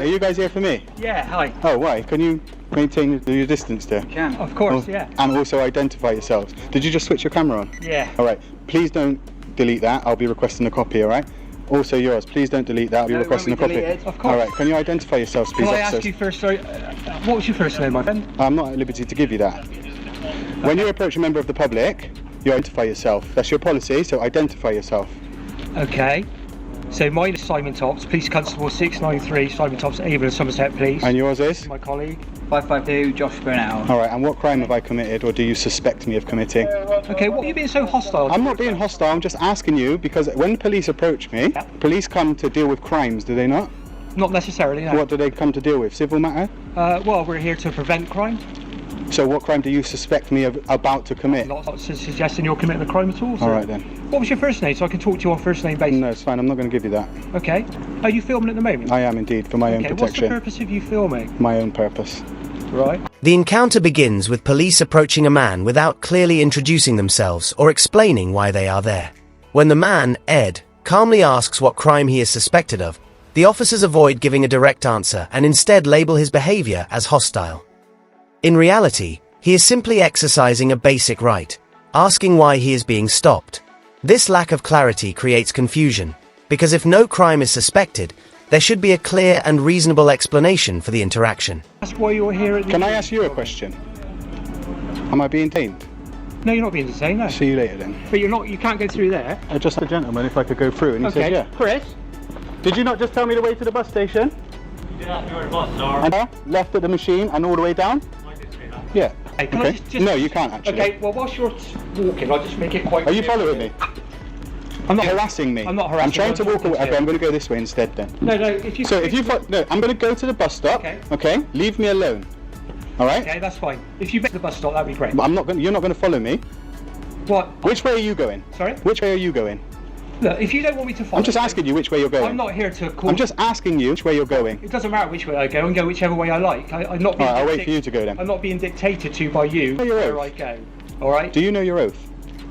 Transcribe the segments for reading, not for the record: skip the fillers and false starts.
Are you guys here for me? Yeah, hi. Oh, why? Can you maintain your distance there? Can. Of course, yeah. And also identify yourselves. Did you just switch your camera on? Yeah. Alright, please don't delete that. I'll be requesting a copy, alright? Also yours, please don't delete that. I'll be requesting a copy. Of course. Alright, can you identify yourselves, please, Can I officers? ask you first, sorry, what was your first name, my friend? I'm not at liberty to give you that. When you approach a member of the public, you identify yourself. That's your policy, so identify yourself. Okay. So mine is Simon Tops, Police Constable 693, Simon Tops, Avon, Somerset Police. And yours is? My colleague. 552 Josh Burnell. Alright, and what crime have I committed, or do you suspect me of committing? Okay, what are you being so hostile? I'm not being hostile, I'm just asking you, because when the police approach me, police come to deal with crimes, do they not? Not necessarily, no. What do they come to deal with? Civil matter? Well, we're here to prevent crime. So what crime do you suspect me of about to commit? Not suggesting you're committing a crime at all. So. Alright then. What was your first name, so I can talk to you on first name basis? No, it's fine, I'm not going to give you that. Okay. Are you filming at the moment? I am indeed, for my own Okay, what's the protection. purpose of you filming? My own purpose. Right. The encounter begins with police approaching a man without clearly introducing themselves or explaining why they are there. When the man, Ed, calmly asks what crime he is suspected of, the officers avoid giving a direct answer and instead label his behavior as hostile. In reality, he is simply exercising a basic right, asking why he is being stopped. This lack of clarity creates confusion, because if no crime is suspected, there should be a clear and reasonable explanation for the interaction. That's why you're here at the... Can I ask you a question? Am I being detained? No, you're not being detained, no. See you later then. But you can't go through there. I just asked the gentleman if I could go through, and he said yeah. Chris? Did you not just tell me the way to the bus station? You did ask me where the bus are. And left at the machine and all the way down? I did say that. Yeah. Hey, can I just... No, you can't actually. Okay, well, whilst you're walking, I'll just make it quite Are you clear. following me? I'm not Harassing me. I'm not harassing I'm trying to you, I'm walk away. talking to Okay, you. I'm going to go this way instead then. No, if you... So if you no, I'm going to go to the bus stop. Okay. Leave me alone. All right. Okay, that's fine. If you make the bus stop, that'd be great. But I'm not going. You're not going to follow me. What? Which way are you going? Sorry? Which way are you going? Look, if you don't want me to follow... I'm just asking you which way you're going. I'm not here to call... I'm just asking you which way you're going. It doesn't matter which way I go, and go whichever way I like. I'm not being... Alright, I'll wait for you to go then. I'm not being dictated to by you Know your where oath? I go. Alright? Do you know your oath?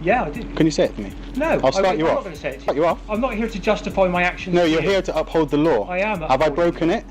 Yeah, I do. Can you say it to me? No, I'll start you I'm off. not going to say it to Start you off. I'm not here to justify my actions. No, to you're you. here to uphold the law. I am Have I upholding broken it?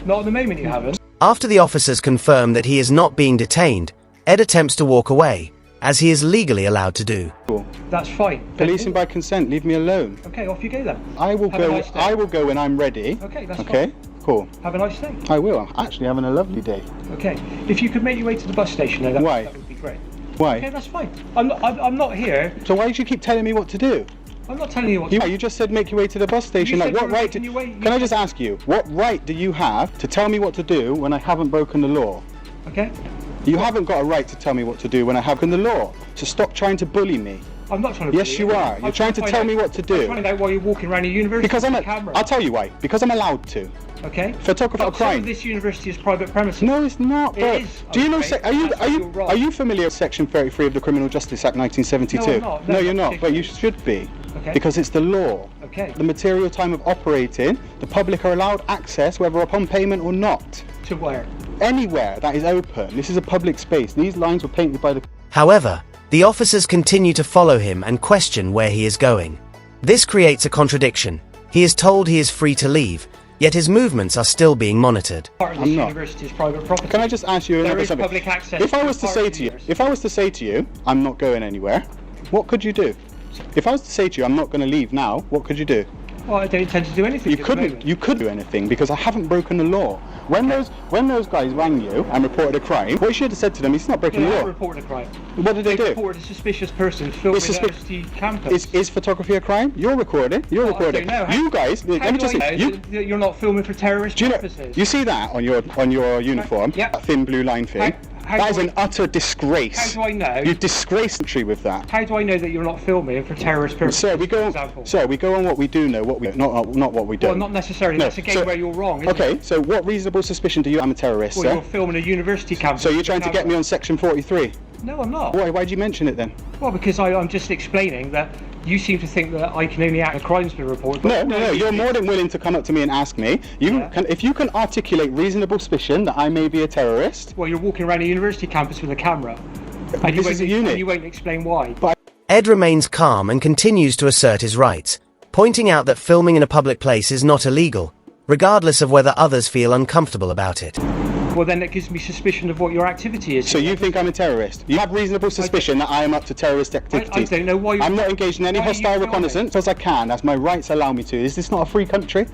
Not at the moment, you haven't. After the officers confirm that he is not being detained, Ed attempts to walk away, as he is legally allowed to do. Cool. That's fine. Policing by consent. Leave me alone. Okay, off you go then. I will Have a go. nice day. I will go when I'm ready. Okay, that's Okay. Cool. Have a nice day. I will. I'm actually having a lovely day. Okay. If you could make your way to the bus station, though, Why? that would be great. Why? Okay, that's fine. I'm not here. So why do you keep telling me what to do? I'm not telling you what to You just said make your way to the bus station. You Like said what you were right? making your way- Can I just ask you, what right do you have to tell me what to do when I haven't broken the law? Okay? You haven't got a right to tell me what to do when I have broken the law. So stop trying to bully me. I'm not trying to... Yes, you are. You're trying to tell me what to I'm do. trying to know why you're walking around a university Because I'm with a camera. I'll tell you why. Because I'm allowed to. Okay? Photographer But of some crime. of this university is private premises. No, it's not, bro. It is. Do you know? Okay, Are you that's why you're wrong. are you familiar with Section 33 of the Criminal Justice Act 1972? No, I'm not. No, you're not not. But you should be. Okay. Because it's the law. Okay. The material time of operating, the public are allowed access, whether upon payment or not. To where? Anywhere that is open. This is a public space. These lines were painted by the... However, the officers continue to follow him and question where he is going. This creates a contradiction. He is told he is free to leave, yet his movements are still being monitored. Part of this I'm not. university is private property. Can I just ask you There another is something? public access If I to was to part say of to the you, university. if I was to say to you, I'm not going anywhere, what could you do? If I was to say to you, I'm not going to leave now, what could you do? Well, I don't intend to do anything. You at the couldn't. moment. You could do anything because I haven't broken the law. When those guys rang you and reported a crime, what you should have said to them, he's not breaking They the have law. reported a crime. What did they do? Reported a suspicious person filming It's at university campus. Is photography a crime? You're recording. You're Well, I recording. don't know. You guys. How Let me do just I say. know that you're not filming for terrorist Do you know? purposes? You see that on your uniform? Yeah. That thin blue line thing. How That do is I- an utter disgrace. How do I know? You disgrace the country with that. How do I know that you're not filming for terrorist purposes? Sir, we for go on. example? Sir, we go on what we do know, what we not what we don't. Well, not necessarily. No, That's again so- where you're wrong. Isn't Okay, It? so what reasonable suspicion do you? I'm a terrorist, Well, sir. you're filming a university campus. So you're with a trying to get me camera. on Section 43? No, I'm not. Why? Why'd you mention it then? Well, because I'm just explaining that you seem to think that I can only act if a crime's been reported. No. You're more than willing to come up to me and ask me. If you can articulate reasonable suspicion that I may be a terrorist. Well, you're walking around a university campus with a camera. And This is a uni. And you won't explain why. Ed remains calm and continues to assert his rights, pointing out that filming in a public place is not illegal, regardless of whether others feel uncomfortable about it. Well, then it gives me suspicion of what your activity is. So you think I'm a terrorist? You have reasonable suspicion that I am up to terrorist activities. I don't know why you're... I'm not engaged in any Why are you hostile filming? reconnaissance as I can, as my rights allow me to. Is this not a free country?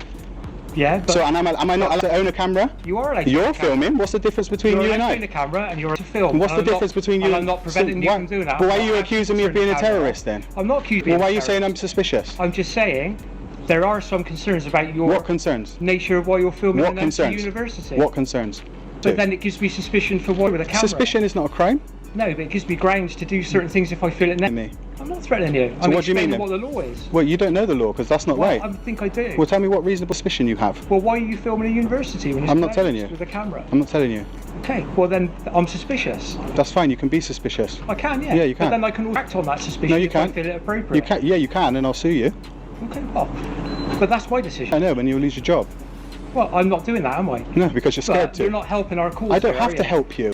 Yeah, but... So, and am I not allowed to own a camera? You are allowed to You're own a camera. filming. What's the difference between You're you and allowed to I? own a camera and you're allowed to film. What's the And I'm difference not- between you and and... I'm not preventing you from doing that. But why are I'm you not accusing me of being a terrorist then? I'm not accusing you Well, why are of you saying terrorist. I'm suspicious? I'm just saying there are some concerns about your What concerns? nature of why you're filming What an empty concerns? university. What concerns? But then it gives me suspicion for why with a camera. Suspicion is not a crime. No, but it gives me grounds to do certain things if I feel it Me. I'm not threatening you. I'm what do you mean explaining then? what the law is. Well, you don't know the law because that's not Well, right. I think I do. Well, tell me what reasonable suspicion you have. Well, why are you filming a university when it's I'm not closed telling you. with a camera? I'm not telling you. Okay, well then I'm suspicious. That's fine. You can be suspicious. I can, yeah. Yeah, you can. But then I can act on that suspicion No, you if can't. I feel it appropriate. You can. Yeah, you can, and I'll sue you. Okay, well, but that's my decision. I know, and you'll lose your job. Well, I'm not doing that, am I? No, because you're scared But to. you're not helping our cause. I don't here, have are to you? help you.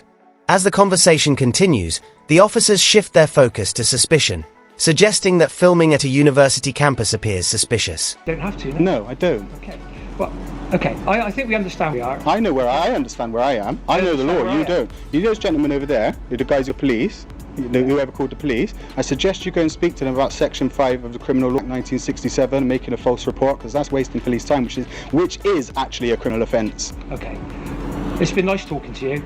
As the conversation continues, the officers shift their focus to suspicion, suggesting that filming at a university campus appears suspicious. You don't have to. No. No, I don't. Okay. Well, okay. I think we understand where we are. I know where I understand where I am. I know the understand law. where I You am. don't. You those gentlemen over there, the guys of police, whoever called the police, I suggest you go and speak to them about Section 5 of the Criminal Law 1967, making a false report, because that's wasting police time, which is actually a criminal offence. Okay. It's been nice talking to you.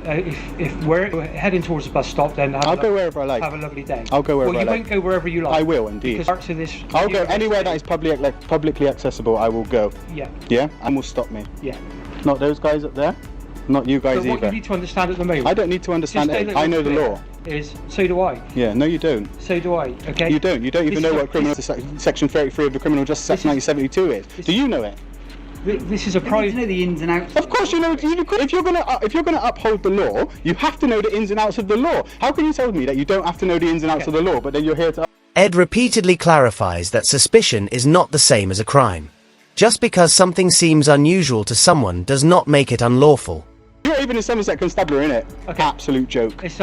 If we're heading towards the bus stop, then I'll go wherever I like. have a lovely day. I'll go wherever well, you I won't like. go wherever you like. I will indeed. Because parts of this I'll go university- anywhere that is publicly accessible. I will go. Yeah, Yeah, and will stop me. yeah. Not those guys up there. Not you guys But what either. you need to understand at the moment. I don't need to understand just it. that I know you're the clear, law. Is so do I. Yeah, no, you don't. So do I. Okay. You don't. You don't even This know is a- what criminal Section 33 of the Criminal Justice Act This is- 1972 is. Do you know it? This is a You need to private. know the ins and outs. Of course, you know. If you're gonna uphold the law, you have to know the ins and outs of the law. How can you tell me that you don't have to know the ins and outs of the law, but then you're here to? Ed repeatedly clarifies that suspicion is not the same as a crime. Just because something seems unusual to someone does not make it unlawful. You're even in Somerset Constabulary, innit? Okay. Absolute joke. It's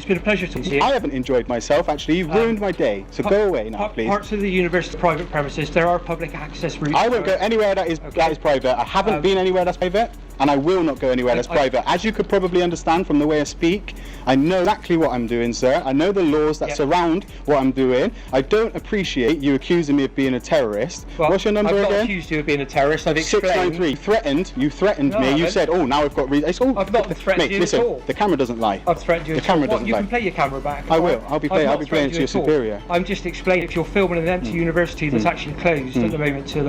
been a pleasure talking to you. I haven't enjoyed myself, actually. You've ruined my day. So go away now, please. Parts of the university private premises, there are public access routes. I won't go anywhere that is private. I haven't been anywhere that's private, and I will not go anywhere that's private. As you could probably understand from the way I speak, I know exactly what I'm doing, sir. I know the laws that surround what I'm doing. I don't appreciate you accusing me of being a terrorist. Well, What's your number I've not again? accused you of being a terrorist. I've explained. 693. You threatened No, I me. You haven't. said, "Oh, now I've got reason." It's all. I've not threatened Mate, you listen, at all. the camera doesn't lie. I've threatened you. The at camera all. doesn't You lie. can play your camera back. I will. I'll be I've playing. not I'll be playing threatened to your you at all. superior. I'm just explaining if you're filming an empty university that's actually closed at the moment to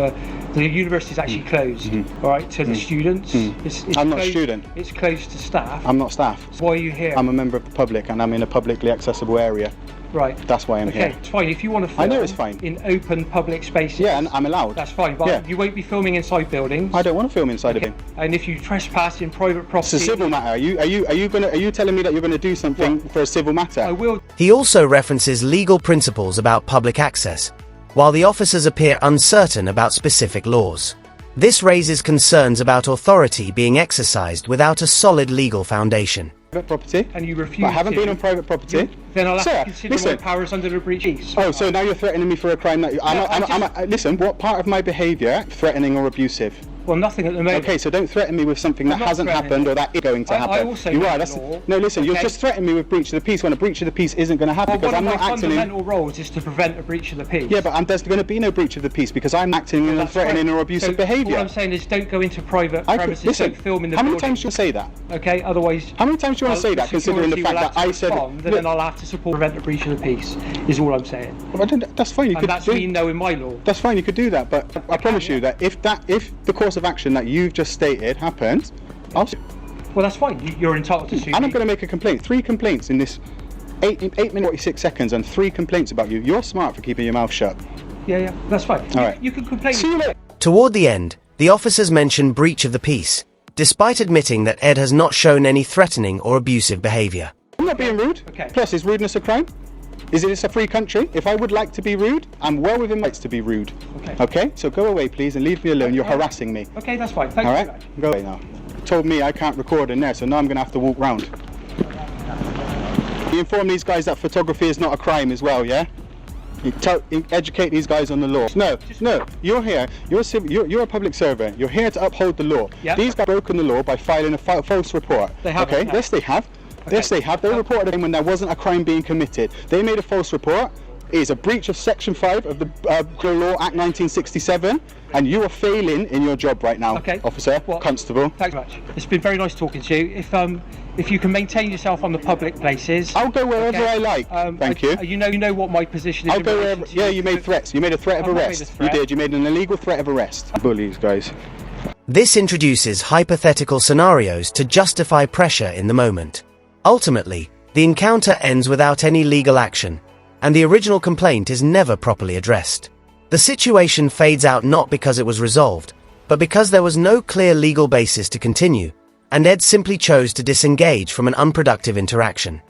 the university's actually closed. All right, to the students. It's I'm not a closed- student. It's closed to staff. I'm not staff. So why are you here? I'm a member of the public, and I'm in a publicly accessible area. Right. That's why I'm Okay, here. it's fine. If you want to film I know it's fine. in open public spaces. Yeah, and I'm allowed. That's fine, but Yeah. you won't be filming inside buildings. I don't want to film inside of Okay. him. And if you trespass in private property, It's a civil matter. Are you telling me that you're gonna do something for a civil matter? I will. He also references legal principles about public access, while the officers appear uncertain about specific laws. This raises concerns about authority being exercised without a solid legal foundation. Private property. And you refuse. But I haven't to, been on private property. Then I'll have Sir, to consider listen. my powers under the breach. of peace. Oh, so now you're threatening me for a crime that listen. What part of my behaviour threatening or abusive? Well, nothing at the moment. Okay, so don't threaten me with something that I'm not hasn't threatening happened you. or that is going to I happen. also You know are. the That's law. no. Listen, you're Okay. just threatening me with breach of the peace when a breach of the peace isn't going to happen Well, because one I'm of not my acting in. fundamental roles is to prevent a breach of the peace. Yeah, but there's going to be no breach of the peace because I'm acting in That's threatening right. or abusive So behaviour. What I'm saying is, don't go into private I could, premises. listen, Don't film in the how many building. times do you say that? Okay, otherwise. How many times do you want to say that, considering the security fact will that have to I said? respond, Look, then I'll have to support prevent a breach of the peace. Is all I'm saying. that's fine. You And could that's do. me knowing my law. That's fine. You could do that, but I promise you yeah. that if the course of action that you've just stated happens, I'll sue. Well, that's fine. You're entitled to sue And me. I'm going to make a complaint. 3 complaints in this 8 minutes 46 seconds, and 3 complaints about you. You're smart for keeping your mouth shut. Yeah, that's fine. All right. You can complain. See you later. Toward the end, the officers mention breach of the peace, despite admitting that Ed has not shown any threatening or abusive behavior. I'm not being rude. Okay. Plus, is rudeness a crime? Is it a free country? If I would like to be rude, I'm well within my rights to be rude. Okay. Okay? So go away, please, and leave me alone. You're All right. harassing me. Okay, that's fine. Thank All you. right? Go away now. Told me I can't record in there, so now I'm going to have to walk round. You inform these guys that photography is not a crime as well, yeah? Educate these guys on the law. No, you're here. You're a public servant. You're here to uphold the law. Yep. These guys broken the law by filing a false report. They have. Okay. Yes, they have. Yes, they have. They reported it when there wasn't a crime being committed. They made a false report. It is a breach of Section 5 of the Law Act 1967, and you are failing in your job right now, officer, constable. Thanks very much. It's been very nice talking to you. If you can maintain yourself on the public places, I'll go wherever I like. Thank you. You know what my position is. I'll go wherever. Yeah, you made threats. You made a threat of arrest. You did. You made an illegal threat of arrest. Bullies, guys. This introduces hypothetical scenarios to justify pressure in the moment. Ultimately, the encounter ends without any legal action, and the original complaint is never properly addressed. The situation fades out not because it was resolved, but because there was no clear legal basis to continue, and Ed simply chose to disengage from an unproductive interaction.